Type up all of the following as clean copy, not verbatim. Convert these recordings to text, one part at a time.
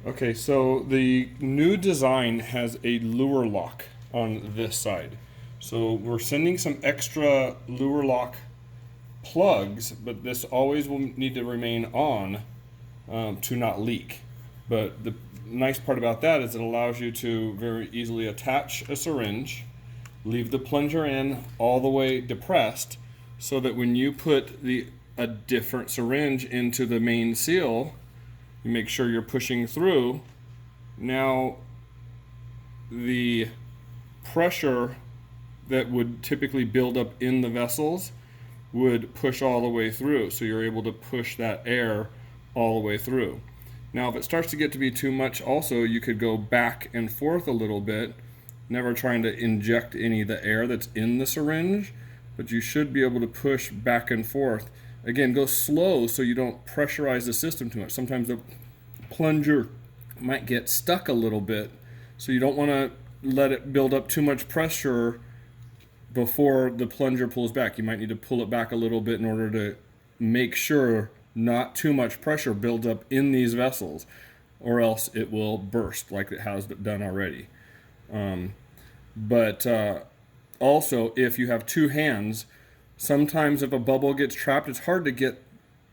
Okay, so the new design has a Luer lock on this side. So we're sending some extra Luer lock plugs, but this always will need to remain on to not leak. But the nice part about that is it allows you to very easily attach a syringe, leave the plunger in all the way depressed, so that when you put a different syringe into the main seal, you make sure you're pushing through. Now, the pressure that would typically build up in the vessels would push all the way through. So you're able to push that air all the way through. Now, if it starts to get to be too much, also, you could go back and forth a little bit, never trying to inject any of the air that's in the syringe, but you should be able to push back and forth. Again, go slow so you don't pressurize the system too much. Sometimes the plunger might get stuck a little bit, so you don't want to let it build up too much pressure before the plunger pulls back. You might need to pull it back a little bit in order to make sure not too much pressure builds up in these vessels, or else it will burst like it has done already. But also, if you have two hands, sometimes if a bubble gets trapped, it's hard to get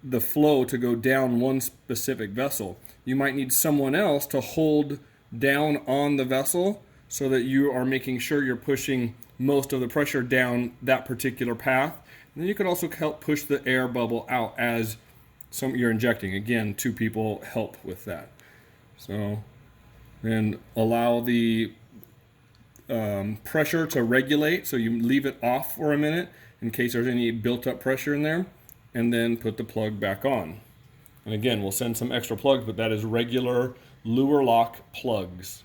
the flow to go down one specific vessel. You might need someone else to hold down on the vessel so that you are making sure you're pushing most of the pressure down that particular path. And then you could also help push the air bubble out as you're injecting. Again, two people help with that. So then allow the pressure to regulate, so you leave it off for a minute in case there's any built up pressure in there, and then put the plug back on. And again, we'll send some extra plugs, but that is regular Luer lock plugs.